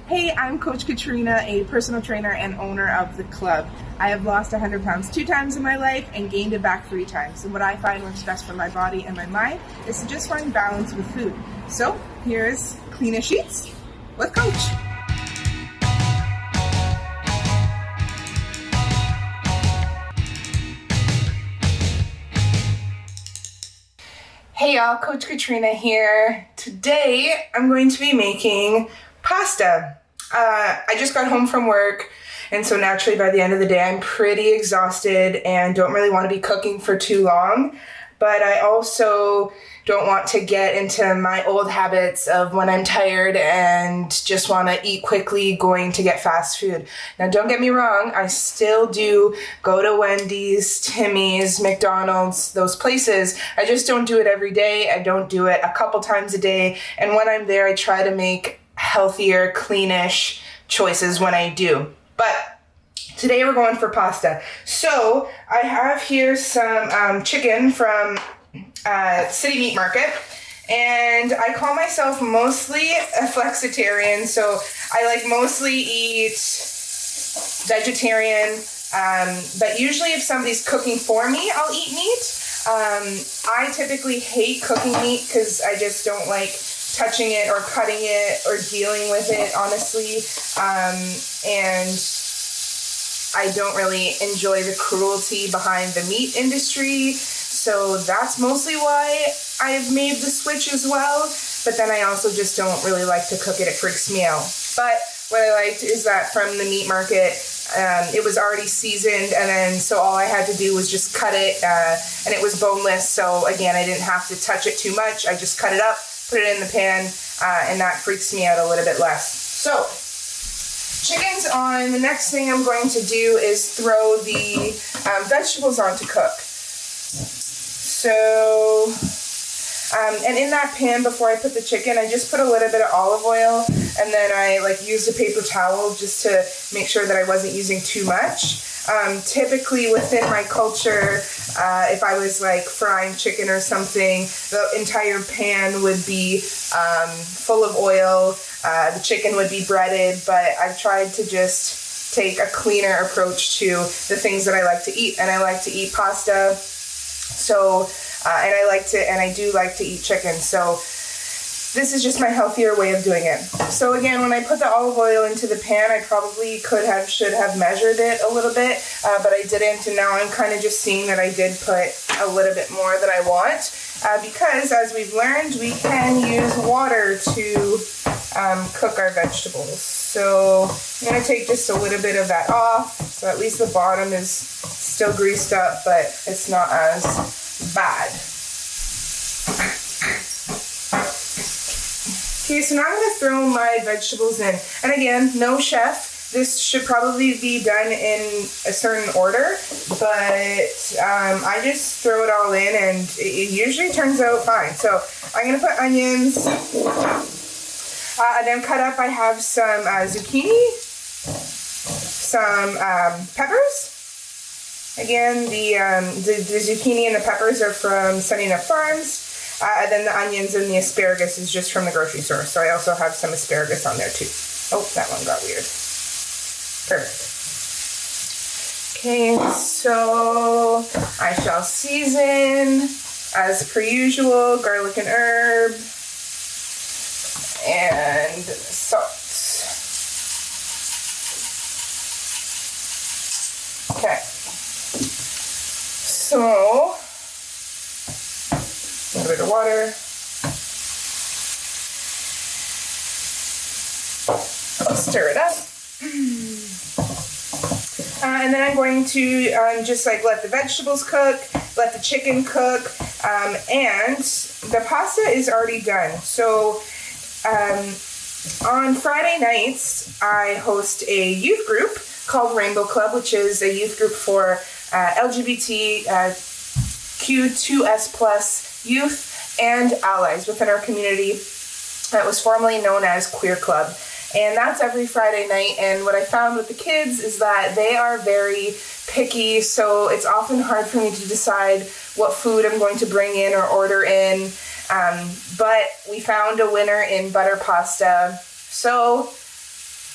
Hey, I'm Coach Katrina, a personal trainer and owner of the club. I have lost 100 pounds 2 times in my life and gained it back 3 times. And what I find works best for my body and my mind is to just find balance with food. So here's Kleanish Eats with Coach. Hey y'all, Coach Katrina here. Today I'm going to be making pasta. I just got home from work, and so naturally by the end of the day I'm pretty exhausted and don't really want to be cooking for too long. But I also don't want to get into my old habits of when I'm tired and just want to eat quickly going to get fast food. Now don't get me wrong, I still do go to Wendy's, Timmy's, McDonald's, those places. I just don't do it every day. I don't do it a couple times a day. And when I'm there, I try to make healthier, cleanish choices when I do. But today we're going for pasta. So I have here some chicken from City Meat Market, and I call myself mostly a flexitarian, so I like mostly eat vegetarian, but usually if somebody's cooking for me, I'll eat meat. I typically hate cooking meat because I just don't like touching it or cutting it or dealing with it, honestly, and I don't really enjoy the cruelty behind the meat industry, so that's mostly why I've made the switch as well. But then I also just don't really like to cook it. It freaks me out. But what I liked is that from the meat market, it was already seasoned, and then so all I had to do was just cut it, and it was boneless, so again, I didn't have to touch it too much. I just cut it up, put it in the pan, and that freaks me out a little bit less. So chicken's on. The next thing I'm going to do is throw the vegetables on to cook. So, and in that pan, before I put the chicken, I just put a little bit of olive oil, and then I used a paper towel just to make sure that I wasn't using too much. Typically within my culture, if I was frying chicken or something, the entire pan would be full of oil. The chicken would be breaded, but I've tried to just take a cleaner approach to the things that I like to eat. And I like to eat pasta, so and I do like to eat chicken. So this is just my healthier way of doing it. So again, when I put the olive oil into the pan, I probably should have measured it a little bit, but I didn't, and now I'm kind of just seeing that I did put a little bit more than I want, because as we've learned, we can use water to cook our vegetables. So I'm going to take just a little bit of that off, so at least the bottom is still greased up, but it's not as bad. Okay, so now I'm going to throw my vegetables in. And again, no chef. This should probably be done in a certain order, but I just throw it all in, and it usually turns out fine. So I'm going to put onions. And then cut up, I have some zucchini, some peppers. Again, the zucchini and the peppers are from Sunny Enough Farms. And then the onions and the asparagus is just from the grocery store. So I also have some asparagus on there too. Oh, that one got weird. Perfect. Okay, so I shall season, as per usual, garlic and herb, and salt. Okay. So a little bit of water. I'll stir it up. And then I'm going to just let the vegetables cook, let the chicken cook, and the pasta is already done. So on Friday nights, I host a youth group called Rainbow Club, which is a youth group for LGBTQ2S+ youth and allies within our community that was formerly known as Queer Club. And that's every Friday night. And what I found with the kids is that they are very picky, so it's often hard for me to decide what food I'm going to bring in or order in. But we found a winner in butter pasta. So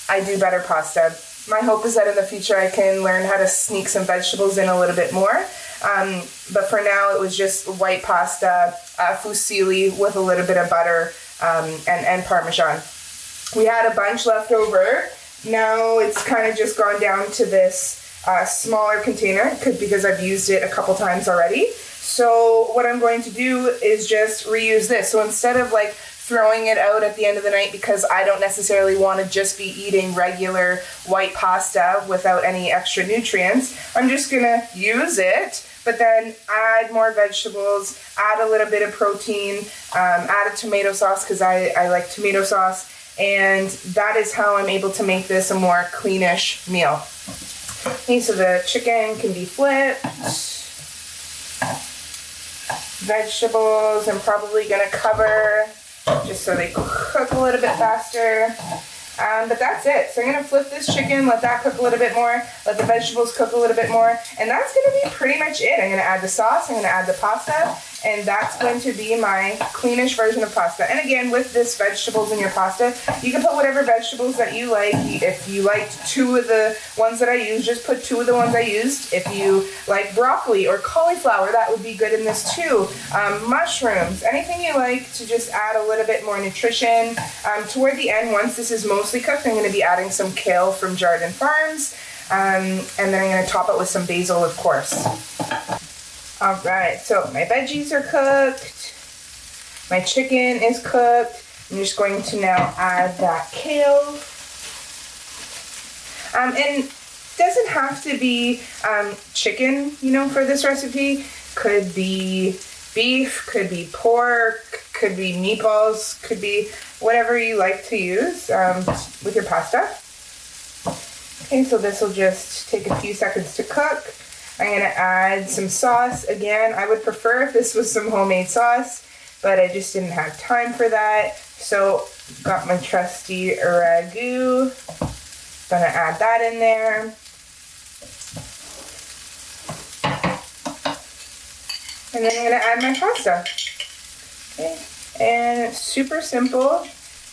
I do better pasta. My hope is that in the future I can learn how to sneak some vegetables in a little bit more. But for now, it was just white pasta, fusilli with a little bit of butter and Parmesan. We had a bunch left over. Now it's kind of just gone down to this smaller container because I've used it a couple times already. So what I'm going to do is just reuse this. So instead of like throwing it out at the end of the night, because I don't necessarily want to just be eating regular white pasta without any extra nutrients, I'm just gonna use it, but then add more vegetables, add a little bit of protein, add a tomato sauce because I like tomato sauce, and that is how I'm able to make this a more cleanish meal. Okay, so the chicken can be flipped. Vegetables I'm probably gonna cover just so they cook a little bit faster. But that's it. So I'm going to flip this chicken, let that cook a little bit more, let the vegetables cook a little bit more, and that's going to be pretty much it. I'm going to add the sauce, I'm going to add the pasta, and that's going to be my cleanish version of pasta. And again, with this vegetables in your pasta, you can put whatever vegetables that you like. If you liked 2 of the ones that I used, just put 2 of the ones I used. If you like broccoli or cauliflower, that would be good in this too. Mushrooms, anything you like to just add a little bit more nutrition. Toward the end, once this is mostly cooked, I'm going to be adding some kale from Jarden Farms, and then I'm going to top it with some basil, of course. Alright, so my veggies are cooked, my chicken is cooked. I'm just going to now add that kale. And it doesn't have to be chicken, you know, for this recipe. Could be beef, could be pork, could be meatballs, could be whatever you like to use with your pasta. Okay, so this will just take a few seconds to cook. I'm going to add some sauce. Again, I would prefer if this was some homemade sauce, but I just didn't have time for that. So, got my trusty ragu. Gonna add that in there. And then I'm going to add my pasta. Okay, and it's super simple.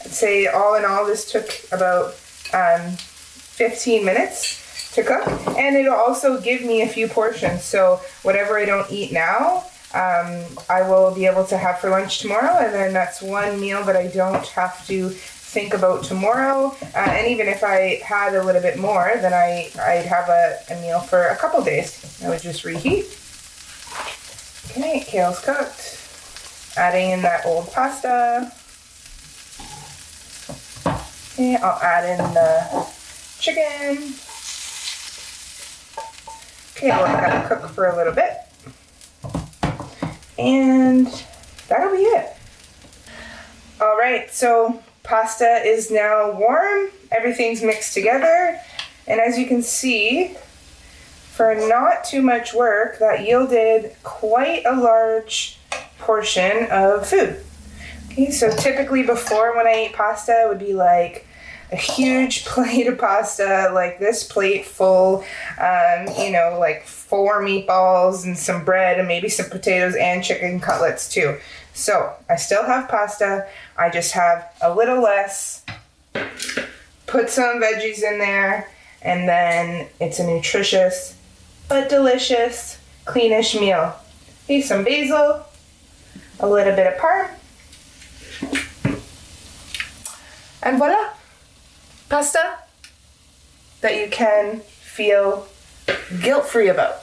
I'd say all in all, this took about 15 minutes to cook, and it'll also give me a few portions, so whatever I don't eat now, I will be able to have for lunch tomorrow, and then that's one meal that I don't have to think about tomorrow. And even if I had a little bit more, then I'd have a meal for a couple days. I would just reheat. Okay, kale's cooked. Adding in that old pasta. Okay, I'll add in the chicken. Okay, I'll let that cook for a little bit. And that'll be it. All right, so pasta is now warm. Everything's mixed together. And as you can see, for not too much work, that yielded quite a large portion of food. Okay, so typically before when I ate pasta, it would be like a huge plate of pasta, like this plate full, you know, like 4 meatballs and some bread and maybe some potatoes and chicken cutlets too. So I still have pasta, I just have a little less, put some veggies in there, and then it's a nutritious but delicious, cleanish meal. Okay, some basil, a little bit of parm, and voila! Pasta that you can feel guilt-free about.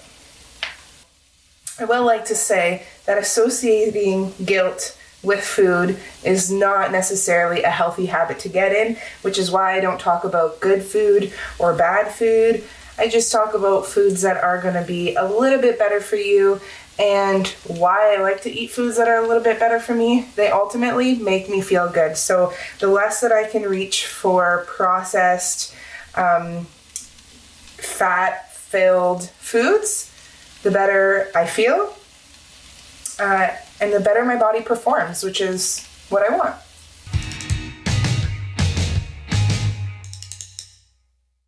I will like to say that associating guilt with food is not necessarily a healthy habit to get in, which is why I don't talk about good food or bad food. I just talk about foods that are going to be a little bit better for you, and why I like to eat foods that are a little bit better for me. They ultimately make me feel good. So the less that I can reach for processed, fat-filled foods, the better I feel, and the better my body performs, which is what I want.